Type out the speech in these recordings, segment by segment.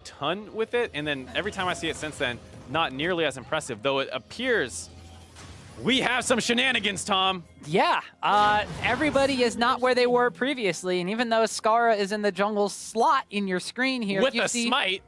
ton with it, and then every time I see it since then, not nearly as impressive, though it appears we have some shenanigans, Tom. Yeah, everybody is not where they were previously, and even though Skara is in the jungle slot in your screen here, With a smite.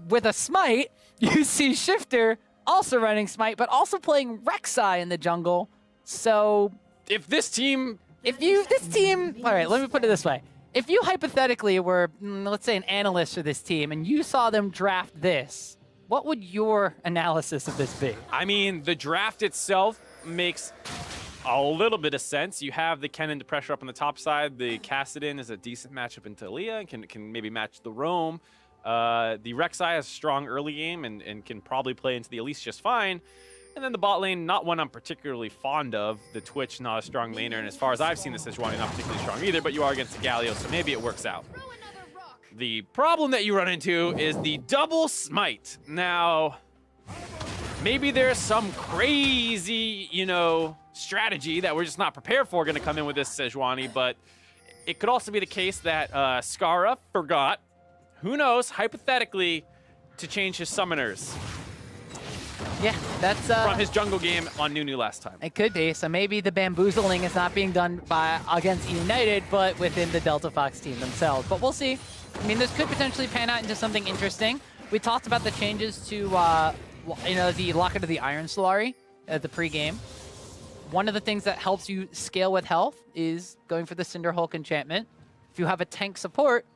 With a smite, you see Shifter also running smite, but also playing Rek'Sai in the jungle. So If this team... all right, let me put it this way. If you hypothetically were, let's say, an analyst for this team, and you saw them draft this, what would your analysis of this be? I mean, the draft itself makes a little bit of sense. You have the Kennen to pressure up on the top side. The Kassadin is a decent matchup into Aaliyah and can maybe match the Roam. The Rek'Sai has a strong early game and can probably play into the Elise just fine. And then the bot lane, not one I'm particularly fond of. The Twitch, not a strong laner. And as far as I've seen, the Sejuani not particularly strong either, but you are against the Galio, so maybe it works out. The problem that you run into is the double smite. Now, maybe there's some crazy, strategy that we're just not prepared for going to come in with this Sejuani, but it could also be the case that Skara forgot, who knows, hypothetically, to change his summoners. Yeah, that's from his jungle game on Nunu last time. It could be. So maybe the bamboozling is not being done against eUnited, but within the Delta Fox team themselves. But we'll see. I mean, this could potentially pan out into something interesting. We talked about the changes to, the Locket of the Iron Solari at the pregame. One of the things that helps you scale with health is going for the Cinder Hulk enchantment. If you have a tank support,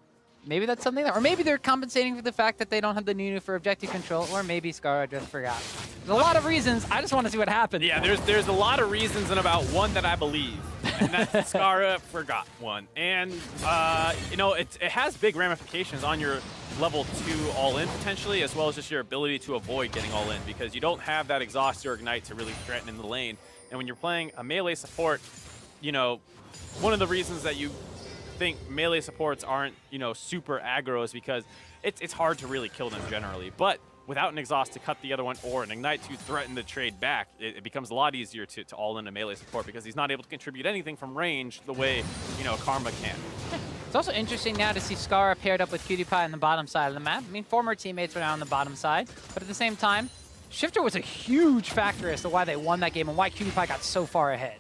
maybe that's something or maybe they're compensating for the fact that they don't have the Nunu for objective control, or maybe Skara just forgot. There's a lot of reasons. I just want to see what happens. Yeah, there's a lot of reasons and about one that I believe, and that's Skara forgot one. And, it has big ramifications on your level 2 all-in potentially, as well as just your ability to avoid getting all-in, because you don't have that exhaust or ignite to really threaten in the lane. And when you're playing a melee support, one of the reasons that you think melee supports aren't, super aggro is because it's hard to really kill them generally. But without an exhaust to cut the other one or an ignite to threaten the trade back, it becomes a lot easier to all in a melee support because he's not able to contribute anything from range the way, Karma can. It's also interesting now to see Skara paired up with PewDiePie on the bottom side of the map. I mean, former teammates are now on the bottom side, but at the same time, Shifter was a huge factor as to why they won that game and why PewDiePie got so far ahead.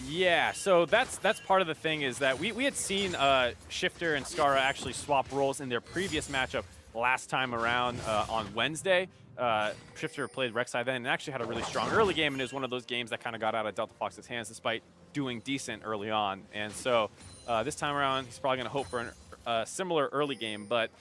Yeah, so that's part of the thing is that we had seen Shifter and Skara actually swap roles in their previous matchup last time around on Wednesday. Shifter played Rek'Sai then and actually had a really strong early game, and it was one of those games that kind of got out of Delta Fox's hands despite doing decent early on. And so this time around, he's probably going to hope for a similar early game, but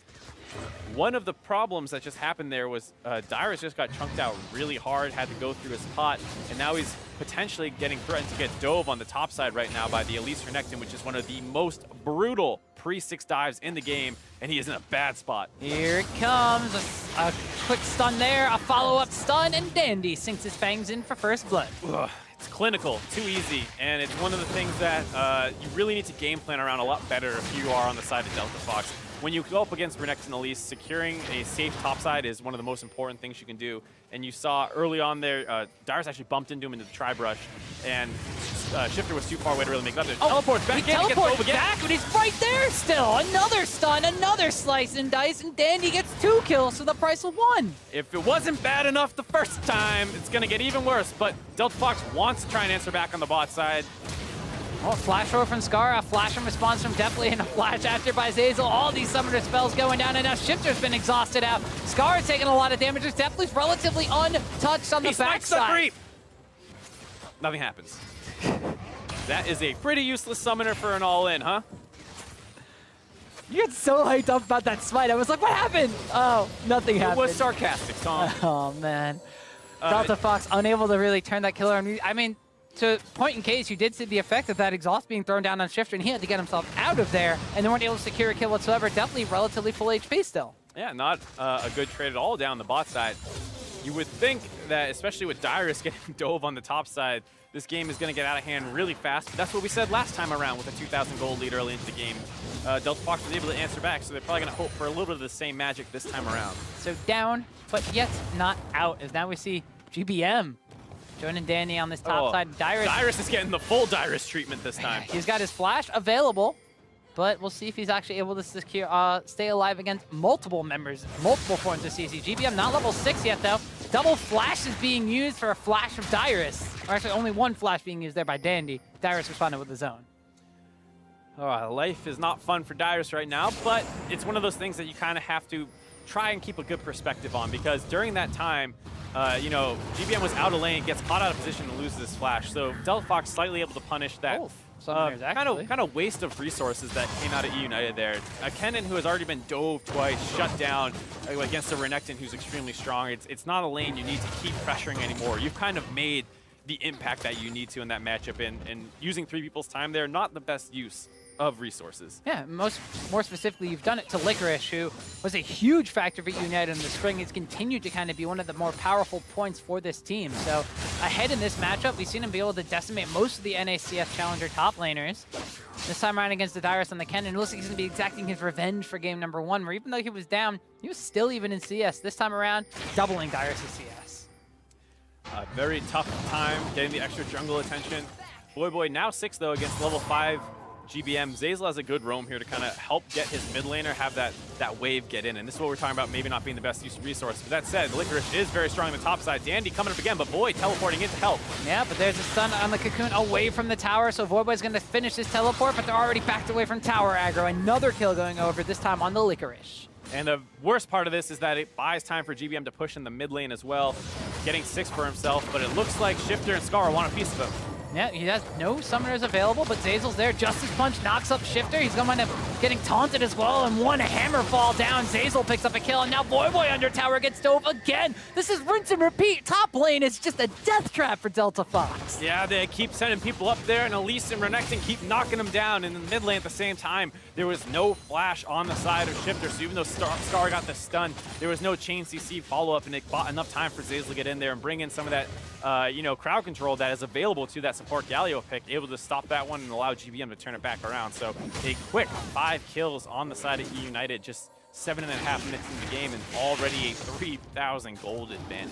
one of the problems that just happened there was Dyrus just got chunked out really hard, had to go through his pot, and now he's potentially getting threatened to get dove on the top side right now by the Elise Renekton, which is one of the most brutal pre-6 dives in the game, and he is in a bad spot. Here it comes, a quick stun there, a follow-up stun, and Dandy sinks his fangs in for first blood. Ugh, it's clinical, too easy, and it's one of the things that you really need to game plan around a lot better if you are on the side of Delta Fox. When you go up against Renekton Elise, securing a safe topside is one of the most important things you can do. And you saw early on there, Dyrus actually bumped into him into the tri-brush, and Shifter was too far away to really make that. Teleports back in, teleports back, but he's right there still. Another stun, another slice and dice, and Dandy gets 2 kills for the price of 1. If it wasn't bad enough the first time, it's going to get even worse. But Delta Fox wants to try and answer back on the bot side. Oh, flash roll from Skara, a flash and response from Deathly, and a flash after by Zazel. All these summoner spells going down, and now Shifter's been exhausted out. Skara's taking a lot of damage. Deathly's relatively untouched on the backside. Nothing happens. That is a pretty useless summoner for an all-in, huh? You get so hyped up about that smite. I was like, what happened? Oh, nothing happened. It was sarcastic, Tom. Oh, man. Delta Fox unable to really turn that killer on. I mean, to point in case, you did see the effect of that exhaust being thrown down on Shifter, and he had to get himself out of there, and they weren't able to secure a kill whatsoever. Definitely relatively full HP still. Yeah, not a good trade at all down the bot side. You would think that, especially with Dyrus getting dove on the top side, this game is going to get out of hand really fast. But that's what we said last time around with a 2,000 gold lead early into the game. Delta Fox was able to answer back, so they're probably going to hope for a little bit of the same magic this time around. So down, but yet not out, as now we see GBM joining Danny on this top side. Dyrus is getting the full Dyrus treatment this time. He's got his flash available. but we'll see if he's actually able to secure, stay alive against multiple forms of CC. GBM not level 6 yet, though. Double flash is being used for a flash of Dyrus. Or actually, only one flash being used there by Dandy. Dyrus responded with his own. Oh, life is not fun for Dyrus right now, but it's one of those things that you kind of have to try and keep a good perspective on, because during that time, you know, GBM was out of lane, gets caught out of position and loses his flash. So Delta Fox slightly able to punish that kind of waste of resources that came out of eUnited there. A Kennen who has already been dove twice, shut down against a Renekton who's extremely strong. It's not a lane you need to keep pressuring anymore. You've kind of made the impact that you need to in that matchup, and using 3 people's time there, not the best use of resources. Yeah, more specifically, you've done it to Licorice, who was a huge factor for eUnited in the spring. It's continued to kind of be one of the more powerful points for this team. So ahead in this matchup, we've seen him be able to decimate most of the NACS Challenger top laners. This time around against the Dyrus and the Kennen, it looks like he's going to be exacting his revenge for game number 1, where even though he was down, he was still even in CS. This time around, doubling Dyrus' CS. A very tough time getting the extra jungle attention. Boy now 6 though against level 5 GBM. Zeyzal has a good roam here to kind of help get his mid laner, have that wave get in. And this is what we're talking about, maybe not being the best use of resource. But that said, Licorice is very strong on the top side. Dandy coming up again, but Void teleporting in to help. Yeah, but there's a stun on the Cocoon away from the tower, so Voidboy's going to finish his teleport, but they're already backed away from tower aggro. Another kill going over, this time on the Licorice. And the worst part of this is that it buys time for GBM to push in the mid lane as well, getting 6 for himself, but it looks like Shifter and Scar want a piece of him. Yeah, he has no summoners available, but Zeyzal's there. Justice Punch knocks up Shifter. He's going to wind up getting taunted as well, and one hammer fall down. Zeyzal picks up a kill, and now Voidboy under tower gets dove again. This is rinse and repeat. Top lane is just a death trap for Delta Fox. Yeah, they keep sending people up there, and Elise and Renekton keep knocking them down. And in the mid lane at the same time, there was no flash on the side of Shifter, so even though Scar got the stun, there was no chain CC follow-up, and it bought enough time for Zeyzal to get in there and bring in some of that, you know, crowd control that is available to that support Galio pick, able to stop that one and allow GBM to turn it back around. So a quick 5 kills on the side of eUnited, just 7.5 minutes in the game, and already a 3,000 gold advantage.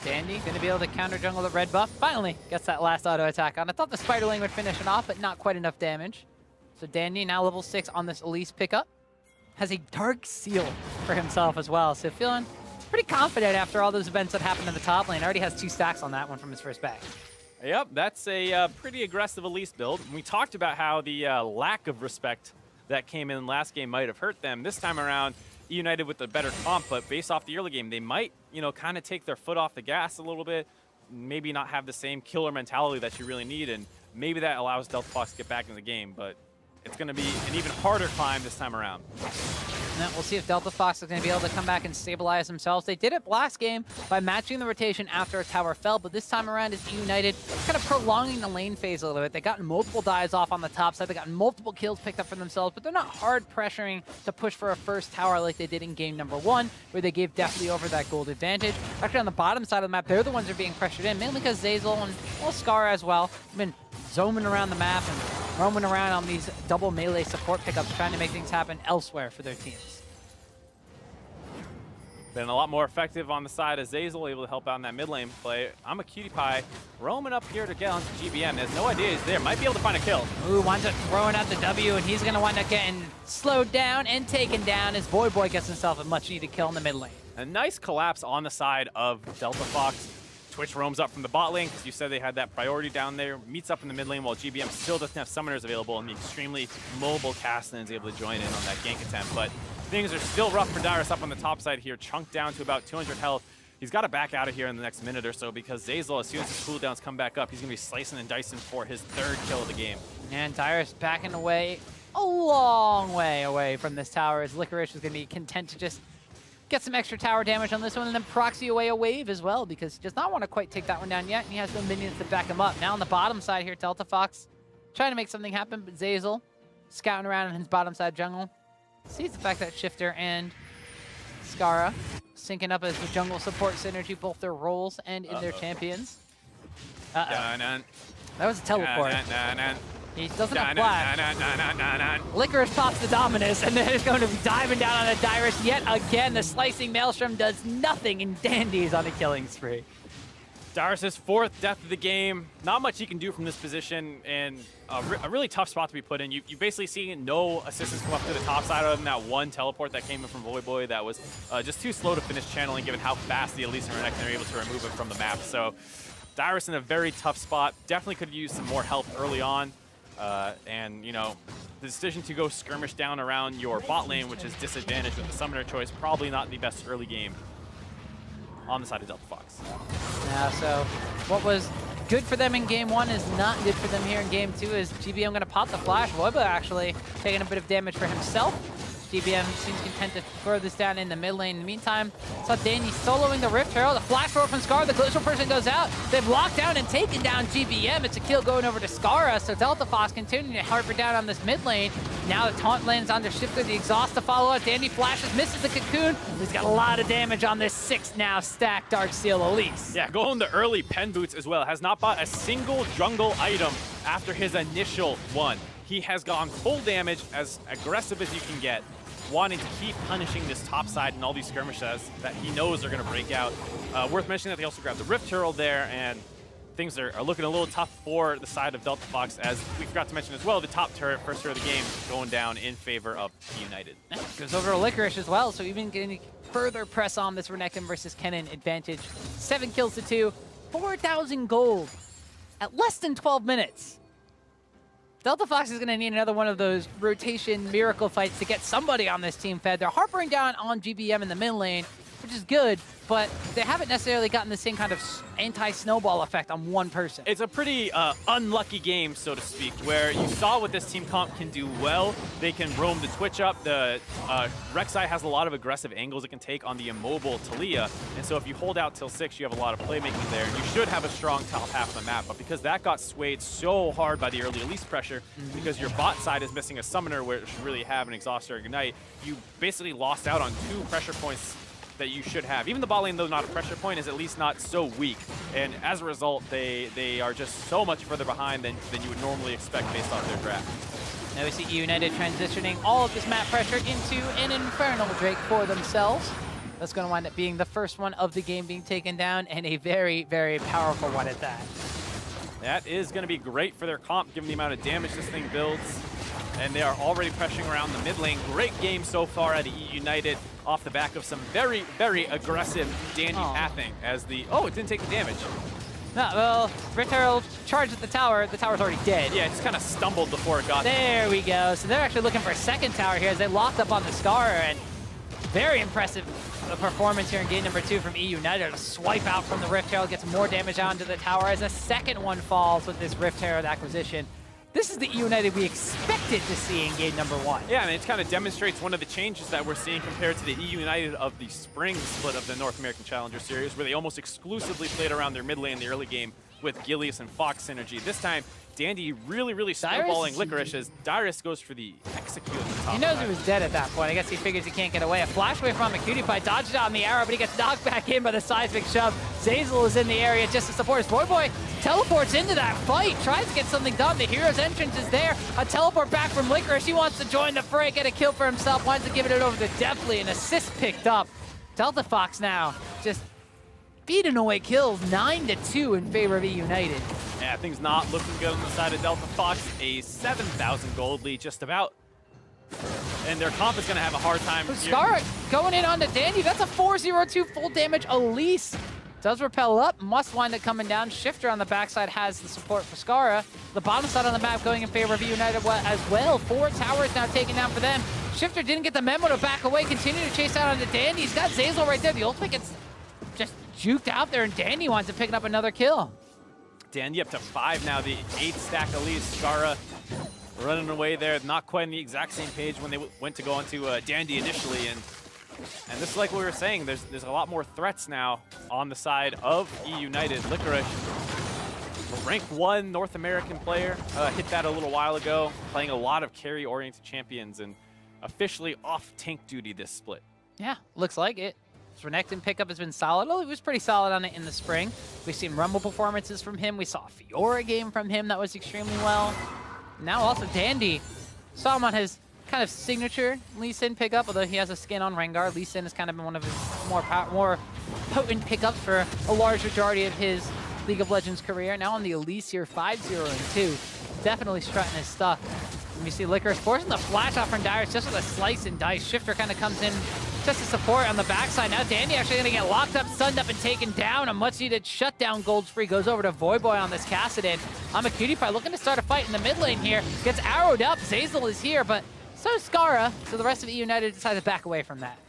Dandy going to be able to counter jungle the red buff. Finally gets that last auto attack on. I thought the Spiderling would finish it off, but not quite enough damage. So Dandy, now level 6 on this Elise pickup, has a Dark Seal for himself as well. So feeling pretty confident after all those events that happened in the top lane. Already has 2 stacks on that one from his first bag. Yep, that's a pretty aggressive Elise build. We talked about how the lack of respect that came in last game might have hurt them. This time around, eUnited with a better comp, but based off the early game, they might, you know, kind of take their foot off the gas a little bit, maybe not have the same killer mentality that you really need, and maybe that allows Delta Fox to get back in the game, but it's going to be an even harder climb this time around. Now we'll see if Delta Fox is going to be able to come back and stabilize themselves. They did it last game by matching the rotation after a tower fell, but this time around it's eUnited kind of prolonging the lane phase a little bit. They got multiple dives off on the top side. They got multiple kills picked up for themselves, but they're not hard pressuring to push for a first tower like they did in game number 1, where they gave definitely over that gold advantage. Actually, on the bottom side of the map, they're the ones that are being pressured in, mainly because Zeyzal and Scar as well have been zooming around the map and roaming around on these double melee support pickups, trying to make things happen elsewhere for their teams. Been a lot more effective on the side of Zeyzal, able to help out in that mid lane play. I'm a cutie pie roaming up here to get onto GBM. There's no idea he's there. Might be able to find a kill. Ooh, winds up throwing out the W, and he's going to wind up getting slowed down and taken down as Voidboy gets himself a much-needed kill in the mid lane. A nice collapse on the side of Delta Fox. Twitch roams up from the bot lane, because you said they had that priority down there, meets up in the mid lane while GBM still doesn't have summoners available, and the extremely mobile Castellan is able to join in on that gank attempt. But things are still rough for Dyrus up on the top side here, chunked down to about 200 health. He's got to back out of here in the next minute or so, because Zeyzal, as soon as his cooldowns come back up, he's going to be slicing and dicing for his 3rd kill of the game. And Dyrus backing away a long way away from this tower, as Licorice is going to be content to just get some extra tower damage on this one and then proxy away a wave as well, because he does not want to quite take that one down yet, and he has no minions to back him up. Now on the bottom side here, Delta Fox trying to make something happen, but Zeyzal scouting around in his bottom side jungle sees the fact that Shifter and Skara syncing up as the jungle support synergy, both their roles and in their champions. That was a teleport. He doesn't have flash. Licorice pops the Dominus, and then it's going to be diving down on a Dyrus yet again. The slicing Maelstrom does nothing, and Dandy is on a killing spree. Darius' fourth death of the game. Not much he can do from this position, and a really tough spot to be put in. You basically see no assistance come up to the top side other than that one teleport that came in from Voyboy that was just too slow to finish channeling given how fast the Elise and Renekton are able to remove it from the map. So Darius in a very tough spot. Definitely could use some more help early on. And, you know, the decision to go skirmish down around your bot lane, which is disadvantaged with the summoner choice, probably not the best early game on the side of Delta Fox. Yeah, so what was good for them in game 1 is not good for them here in game 2 as GBM going to pop the flash. Voiba actually taking a bit of damage for himself. GBM seems content to throw this down in the mid lane. In the meantime, saw Danny soloing the Rift Herald. The flash roll from Scar. The Glacial person goes out. They've locked down and taken down GBM. It's a kill going over to Scara. So Delta Fox continuing to harper down on this mid lane. Now the taunt lands on the Shifter. The exhaust to follow up. Dandy flashes, misses the cocoon. He's got a lot of damage on this 6 now stacked Darksteel Elise. Yeah, going the early pen boots as well. Has not bought a single jungle item after his initial one. He has gone full damage, as aggressive as you can get, wanting to keep punishing this top side and all these skirmishes that he knows are going to break out. Worth mentioning that they also grabbed the Rift Herald there, and things are looking a little tough for the side of Delta Fox, as we forgot to mention as well, the top turret, first turret of the game, going down in favor of eUnited. Goes over to Licorice as well, so even getting further press on this Renekton versus Kennen advantage. 7 kills to 2, 4,000 gold at less than 12 minutes. Delta Fox is going to need another one of those rotation miracle fights to get somebody on this team fed. They're harpering down on GBM in the mid lane, which is good, but they haven't necessarily gotten the same kind of anti-snowball effect on one person. It's a pretty unlucky game, so to speak, where you saw what this team comp can do well. They can roam the Twitch up. The Rek'Sai has a lot of aggressive angles it can take on the immobile Taliyah, and so if you hold out till 6, you have a lot of playmaking there. You should have a strong top half of the map, but because that got swayed so hard by the early Elise pressure, because your bot side is missing a summoner where it should really have an exhaust or ignite, you basically lost out on 2 pressure points that you should have. Even the bot lane, though not a pressure point, is at least not so weak. And as a result, they are just so much further behind than you would normally expect based off their draft. Now we see eUnited transitioning all of this map pressure into an Infernal Drake for themselves. That's going to wind up being the first one of the game being taken down, and a very, very powerful one at that. That is going to be great for their comp, given the amount of damage this thing builds. And they are already pressuring around the mid lane. Great game so far out of eUnited, off the back of some very, very aggressive Dandy pathing as the... Oh, it didn't take the damage. No, well, Rift Herald charged at the tower. The tower's already dead. Yeah, it just kind of stumbled before it got there. There we go. So they're actually looking for a second tower here as they locked up on the Scar, and very impressive performance here in game number 2 from eUnited. A swipe out from the Rift Herald gets more damage onto the tower as a second one falls with this Rift Herald acquisition. This is the eUnited we expected to see in game number 1. Yeah, and it kind of demonstrates one of the changes that we're seeing compared to the eUnited of the spring split of the North American Challenger Series, where they almost exclusively played around their mid lane in the early game with Gilius and Fox synergy. This time, Dandy really snowballing Licorice as Darius goes for the execute at the top. He knows he was dead at that point. I guess he figures he can't get away. A flash away from McCutie dodged out on the arrow, but he gets knocked back in by the seismic shove. Zazel is in the area just to support his Voyboy. Teleports into that fight, tries to get something done. The hero's entrance is there. A teleport back from Licorice. He wants to join the fray, get a kill for himself. Winds up giving it over to Deathly. An assist picked up. Delta Fox now just beating away kills, 9-2 in favor of eUnited. Yeah, things not looking good on the side of Delta Fox. A 7,000 gold lead just about. And their comp is going to have a hard time. Scar going in on the Dandy. That's a 402 full damage Elise. Does repel up, must wind up coming down. Shifter on the backside has the support for Scara. The bottom side on the map going in favor of eUnited as well. 4 towers now taken down for them. Shifter didn't get the memo to back away, continue to chase out on the Dandy. He's got Zazel right there. The ultimate gets just juked out there, and Dandy winds up picking up another kill. Dandy up to 5 now, the 8 stack Elise. Scara running away there, not quite on the exact same page when they went to go onto Dandy initially. And this is like we were saying, there's a lot more threats now on the side of eUnited. Licorice, rank 1 North American player, hit that a little while ago, playing a lot of carry-oriented champions and officially off tank duty this split. Yeah, looks like it. His Renekton pickup has been solid. Oh, he was pretty solid on it in the spring. We've seen Rumble performances from him. We saw a Fiora game from him that was extremely well. Now also Dandy. Saw him on his kind of signature Lee Sin pickup, although he has a skin on Rengar. Lee Sin has kind of been one of his more potent pickups for a large majority of his League of Legends career. Now on the Elise here, 5-0-2. Definitely strutting his stuff. And you see Licorice forcing the flash off from Dyrus just with a slice and dice. Shifter kind of comes in just to support on the backside. Now Dandy actually going to get locked up, stunned up, and taken down. A much-needed shutdown gold spree goes over to Voyboy on this Kassadin. eUnited looking to start a fight in the mid lane here. Gets arrowed up. Zazel is here, but so is Skara. So the rest of eUnited decides to back away from that.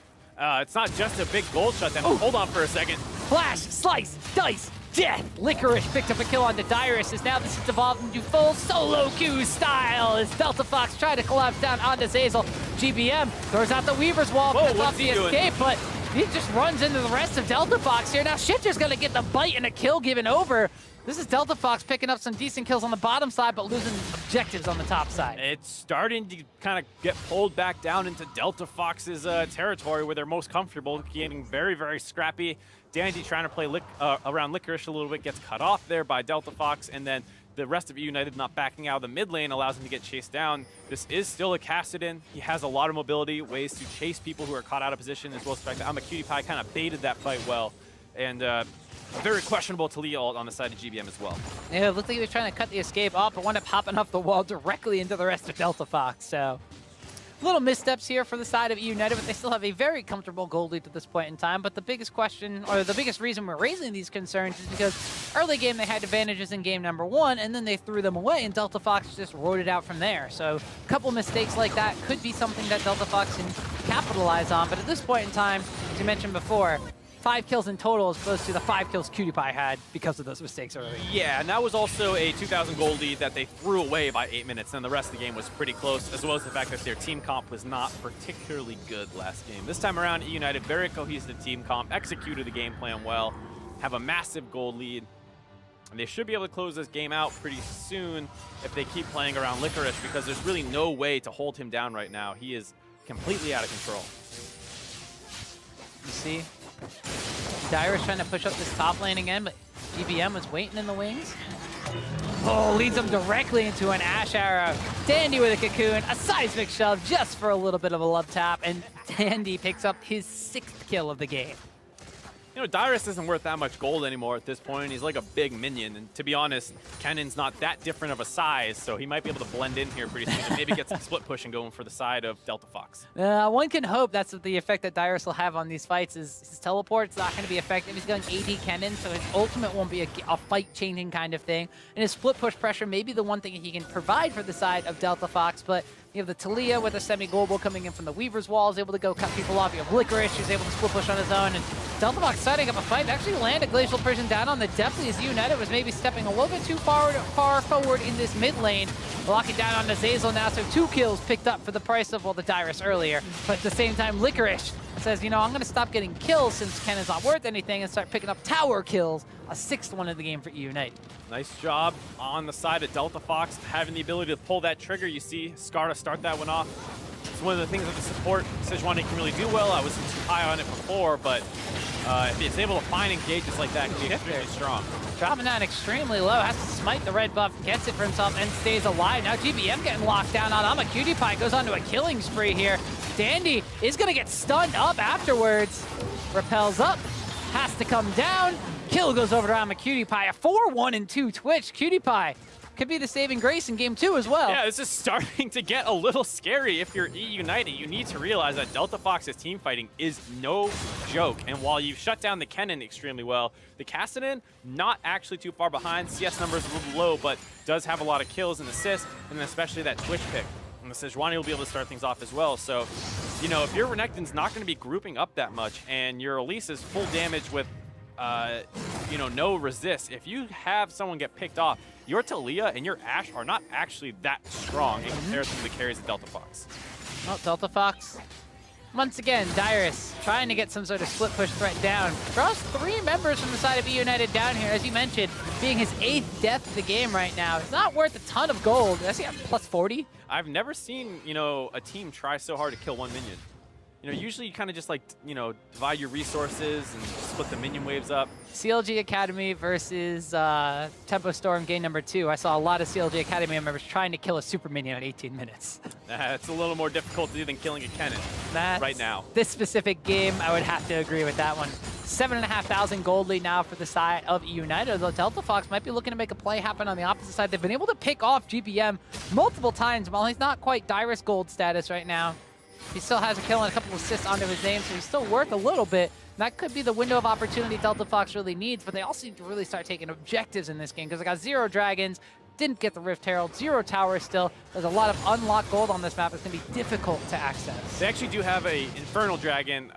It's not just a big gold shutdown. Ooh. Hold on for a second. Flash, slice, dice, death. Licorice picked up a kill onto Dyrus, as now this has evolved into full solo queue style as Delta Fox try to collapse down onto Zazel. GBM throws out the Weaver's Wall, cuts off the escape, but he just runs into the rest of Delta Fox here. Now Shifter's gonna get the bite and a kill given over. This is Delta Fox picking up some decent kills on the bottom side, but losing objectives on the top side. It's starting to kind of get pulled back down into Delta Fox's territory where they're most comfortable, getting very, very scrappy. Dandy trying to play around Licorice a little bit, gets cut off there by Delta Fox, and then the rest of eUnited not backing out of the mid lane allows him to get chased down. This is still a Kassadin. He has a lot of mobility, ways to chase people who are caught out of position, as well as the fact that eUnited kind of baited that fight well. And very questionable Talia ult on the side of GBM as well. Yeah, it looked like he was trying to cut the escape off, but wound up hopping off the wall directly into the rest of Delta Fox. So little missteps here for the side of eUnited, but they still have a very comfortable gold lead at this point in time. But the biggest question, or the biggest reason we're raising these concerns, is because early game they had advantages in game number 1, and then they threw them away, and Delta Fox just rode it out from there. So a couple mistakes like that could be something that Delta Fox can capitalize on. But at this point in time, as you mentioned before, 5 kills in total as opposed to the 5 kills PewDiePie had because of those mistakes earlier. Yeah, and that was also a 2,000 gold lead that they threw away by 8 minutes, and the rest of the game was pretty close, as well as the fact that their team comp was not particularly good last game. This time around, eUnited, very cohesive team comp, executed the game plan well, have a massive gold lead, and they should be able to close this game out pretty soon if they keep playing around Licorice, because there's really no way to hold him down right now. He is completely out of control. You see? Dyrus trying to push up this top lane again, but GBM was waiting in the wings. Oh, leads him directly into an Ash Arrow. Dandy with a cocoon, a seismic shove just for a little bit of a love tap, and Dandy picks up his 6th kill of the game. You know, Dyrus isn't worth that much gold anymore at this point. He's like a big minion, and to be honest, Kennen's not that different of a size, so he might be able to blend in here pretty soon and maybe get some split pushing going for the side of Delta Fox. One can hope that's the effect that Dyrus will have on these fights. Is his teleport's not going to be effective. He's going AD Kennen, so his ultimate won't be a fight-changing kind of thing. And his split push pressure may be the one thing he can provide for the side of Delta Fox, but you have the Talia with a semi-global coming in from the Weaver's Wall, is able to go cut people off. You have Licorice, who's able to split push on his own, and Delta Fox setting up a fight. Actually land a Glacial Prison down on the depth, as eUnited was maybe stepping a little bit too far forward in this mid lane. Locking down onto Zazel now, so 2 kills picked up for the price of, well, the Dyrus earlier. But at the same time, Licorice says, you know, I'm going to stop getting kills since Kennen's not worth anything and start picking up tower kills. A 6th one of the game for eUnited. Nice job on the side of Delta Fox, having the ability to pull that trigger. You see Skara start that one off. It's one of the things that the support Sejuani can really do well. I wasn't too high on it before, but if it's able to find engages like that, it can be extremely strong. Dropping down extremely low, has to smite the red buff, gets it for himself, and stays alive. Now GBM getting locked down on eUnited, goes on to a killing spree here. Dandy is going to get stunned up afterwards. Repels up, has to come down. Kill goes over to eUnited. A 4-1-2 Twitch. PewDiePie could be the saving grace in game 2 as well. Yeah, this is starting to get a little scary. If you're eUnited, you need to realize that Delta Fox's team fighting is no joke. And while you've shut down the Kennen extremely well, the Kassadin, not actually too far behind. CS numbers a little low, but does have a lot of kills and assists, and then especially that Twitch pick. And the Sejuani will be able to start things off as well. So, you know, if your Renekton's not going to be grouping up that much, and your Elise is full damage with you know, no resist. If you have someone get picked off, your Talia and your Ashe are not actually that strong in comparison to the carries of Delta Fox. Well, Delta Fox, once again, Dyrus trying to get some sort of split push threat down. Draws 3 members from the side of eUnited down here, as you mentioned, being his 8th death of the game right now. It's not worth a ton of gold. Does he have plus 40? I've never seen, you know, a team try so hard to kill 1 minion. You know, usually you kind of just like, you know, divide your resources and split the minion waves up. CLG Academy versus Tempo Storm game number 2. I saw a lot of CLG Academy members trying to kill a super minion at 18 minutes. It's a little more difficult to do than killing a Kennen. right now. This specific game, I would have to agree with that one. 7,500 gold lead now for the side of eUnited. Though Delta Fox might be looking to make a play happen on the opposite side. They've been able to pick off GBM multiple times while he's not quite Dyrus gold status right now. He still has a kill and a couple of assists under his name, so he's still worth a little bit. And that could be the window of opportunity Delta Fox really needs, but they also need to really start taking objectives in this game because they got 0 dragons, didn't get the Rift Herald, 0 towers still. There's a lot of unlocked gold on this map. It's going to be difficult to access. They actually do have a Infernal Dragon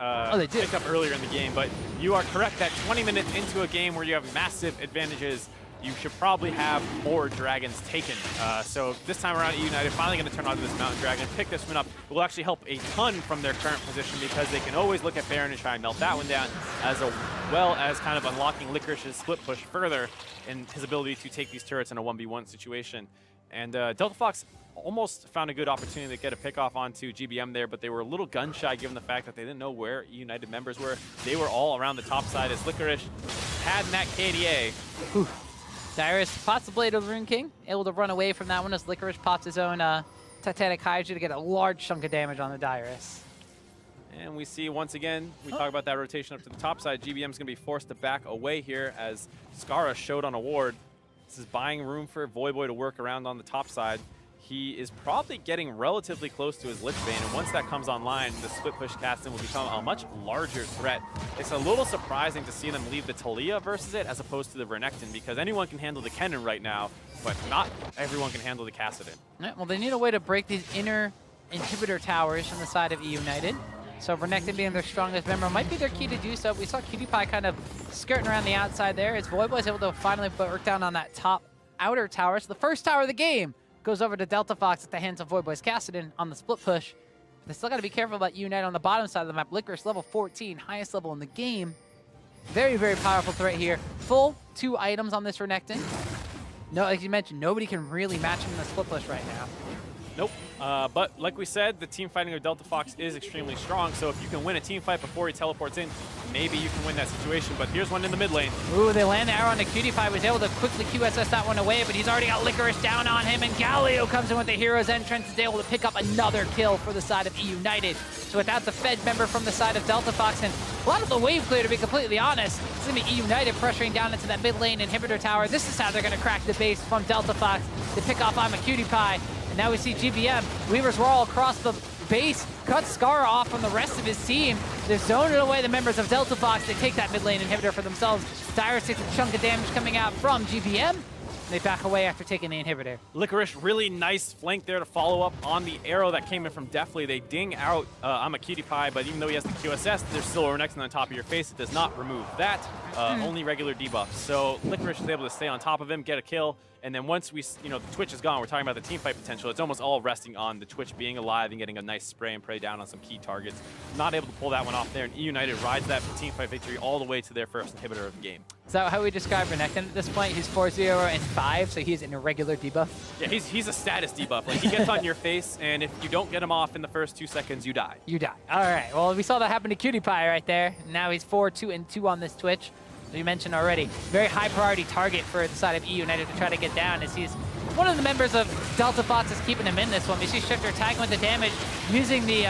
picked up earlier in the game, but you are correct that 20 minutes into a game where you have massive advantages, you should probably have more dragons taken. So this time around, eUnited finally going to turn on to this Mountain Dragon, pick this one up. It will actually help a ton from their current position because they can always look at Baron and try and melt that one down, as well as kind of unlocking Licorish's split push further in his ability to take these turrets in a 1v1 situation. And Delta Fox almost found a good opportunity to get a pick-off onto GBM there, but they were a little gun-shy given the fact that they didn't know where eUnited members were. They were all around the top side as Licorice had that KDA. Whew. Dyrus pots the Blade of the Rune King, able to run away from that one as Licorice pops his own Titanic Hydra to get a large chunk of damage on the Dyrus. And we see once again, we talk about that rotation up to the top side. GBM's going to be forced to back away here as Skara showed on a ward. This is buying room for Voyboy to work around on the top side. He is probably getting relatively close to his Lich Bane, and once that comes online, the split push casting will become a much larger threat. It's a little surprising to see them leave the Talia versus it as opposed to the Renekton, because anyone can handle the Kennen right now, but not everyone can handle the Kassadin. Yeah, well, they need a way to break these inner inhibitor towers from the side of eUnited. So Renekton being their strongest member might be their key to do so. We saw Cutie Pie kind of skirting around the outside there as Voyboy is able to finally work down on that top outer tower. So the first tower of the game goes over to Delta Fox at the hands of Voyboy's Kassadin on the split push. They still got to be careful about eUnited on the bottom side of the map. Licorice level 14, highest level in the game. Very, very powerful threat here. Full 2 items on this Renekton. No, like you mentioned, nobody can really match him in the split push right now. Nope. But like we said, the team fighting of Delta Fox is extremely strong, so if you can win a team fight before he teleports in, maybe you can win that situation. But here's one in the mid lane. Ooh, they land the arrow on the Cutie Pie, was able to quickly QSS that one away, but he's already got Licorice down on him, and Galio comes in with the hero's entrance, is able to pick up another kill for the side of eUnited. So without the Fed member from the side of Delta Fox, and a lot of the wave clear, to be completely honest, it's going to be eUnited pressuring down into that mid lane inhibitor tower. This is how they're going to crack the base from Delta Fox to pick off I'm a Cutie Pie. And now we see GBM. Weavers were all across the base, cut Skara off from the rest of his team. They're zoning away the members of Delta Fox. They take that mid lane inhibitor for themselves. Dyrus takes a chunk of damage coming out from GBM. They back away after taking the inhibitor. Licorice, really nice flank there to follow up on the arrow that came in from Deathly. They ding out I'm a Cutie Pie, but even though he has the QSS, there's still a Renekton on top of your face. It does not remove that, only regular debuff. So Licorice is able to stay on top of him, get a kill, and then once the Twitch is gone, we're talking about the team fight potential. It's almost all resting on the Twitch being alive and getting a nice spray and pray down on some key targets. Not able to pull that one off there, and eUnited rides that team fight victory all the way to their first inhibitor of the game. Is that how we describe Renekton at this point? He's 4-0 and 5, so he's an irregular debuff? Yeah, he's a status debuff. Like, he gets on your face, and if you don't get him off in the first 2 seconds, you die. You die. All right. Well, we saw that happen to Cutie Pie right there. Now he's 4-2-2 on this Twitch. As you mentioned already, very high priority target for the side of eUnited to try to get down as he's one of the members of Delta Fox is keeping him in this one. We see Shifter tagging with the damage, using the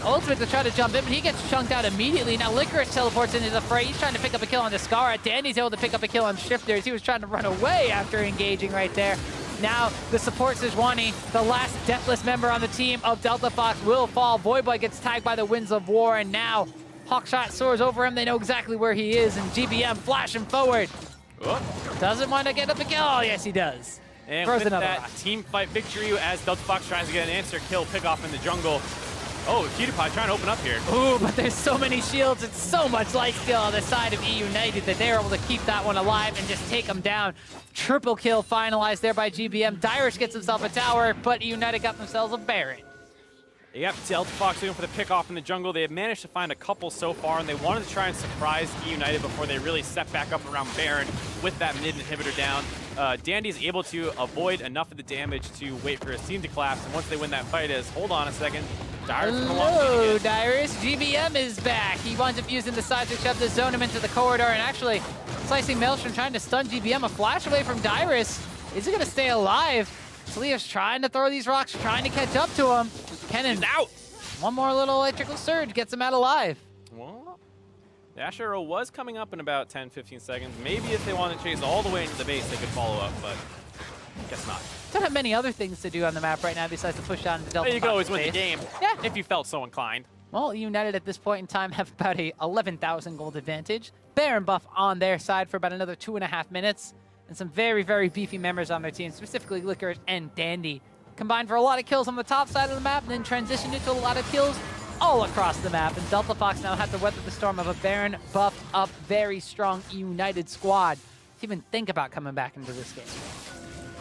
ultimate to try to jump in, but he gets chunked out immediately. Now Licorice teleports into the fray. He's trying to pick up a kill on the Skara. Danny's able to pick up a kill on Shifter as he was trying to run away after engaging right there. Now the support Sejuani, the last deathless member on the team of Delta Fox, will fall. Voyboy gets tagged by the Winds of War, and now Hawkshot soars over him. They know exactly where he is, and GBM flashing forward. Oh. Doesn't want to get up a kill. Oh, yes, he does. And throws with another that rock. team fight victory as Delta Fox tries to get an answer kill, pick off in the jungle. Oh, Cutie Pie trying to open up here. Ooh, but there's so many shields and so much lifesteal on the side of eUnited that they're able to keep that one alive and just take them down. Triple kill finalized there by GBM. Dyrus gets himself a tower, but eUnited got themselves a Baron. Yep, Delta Fox looking for the pick-off in the jungle. They have managed to find a couple so far, and they wanted to try and surprise eUnited before they really step back up around Baron with that mid inhibitor down. Dandy's able to avoid enough of the damage to wait for his team to collapse, and once they win that fight is, hold on a second, Dyrus is Hello, Dyrus. GBM is back. He winds up using the seismic shove to zone him into the corridor, and actually slicing Maelstrom trying to stun GBM. A flash away from Dyrus. Is he going to stay alive? Talia's trying to throw these rocks, trying to catch up to him. Kennen out. One more little electrical surge gets him out alive. Well, the Ash Arrow was coming up in about 10-15 seconds. Maybe if they want to chase all the way into the base, they could follow up, but guess not. Don't have many other things to do on the map right now besides to push down the Delta. You could always win the game, yeah, if you felt so inclined. Well, United at this point in time have about a 11,000 gold advantage. Baron buff on their side for about another 2.5 minutes. And some very, very beefy members on their team, specifically Licorice and Dandy. Combined for a lot of kills on the top side of the map, and then transitioned into a lot of kills all across the map. And Delta Fox now have to weather the storm of a Baron buffed up, very strong United squad to even think about coming back into this game.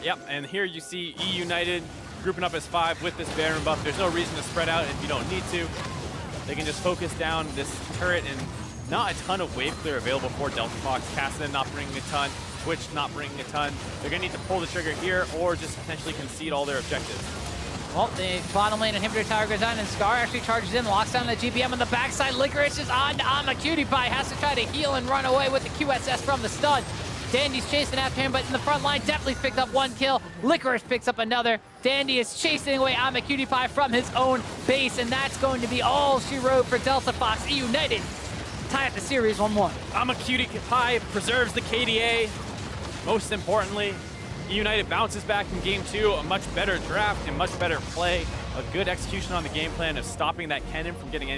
Yep, and here you see eUnited grouping up as 5 with this Baron buff. There's no reason to spread out if you don't need to. They can just focus down this turret, and not a ton of wave clear available for Delta Fox. Cassidy not bringing a ton, Twitch not bringing a ton. They're going to need to pull the trigger here or just potentially concede all their objectives. Well, the bottom lane inhibitor tower goes down, and Scar actually charges in, locks down the GBM on the backside. Licorice is on a Cutie Pie, has to try to heal and run away with the QSS from the stun. Dandy's chasing after him, but in the front line, definitely picked up 1 kill. Licorice picks up another. Dandy is chasing away Ama Cutie Pie from his own base, and that's going to be all she wrote for Delta Fox. eUnited tie up the series 1-1. Ama Cutie Pie preserves the KDA. Most importantly, eUnited bounces back in game 2, a much better draft and much better play. A good execution on the game plan of stopping that cannon from getting any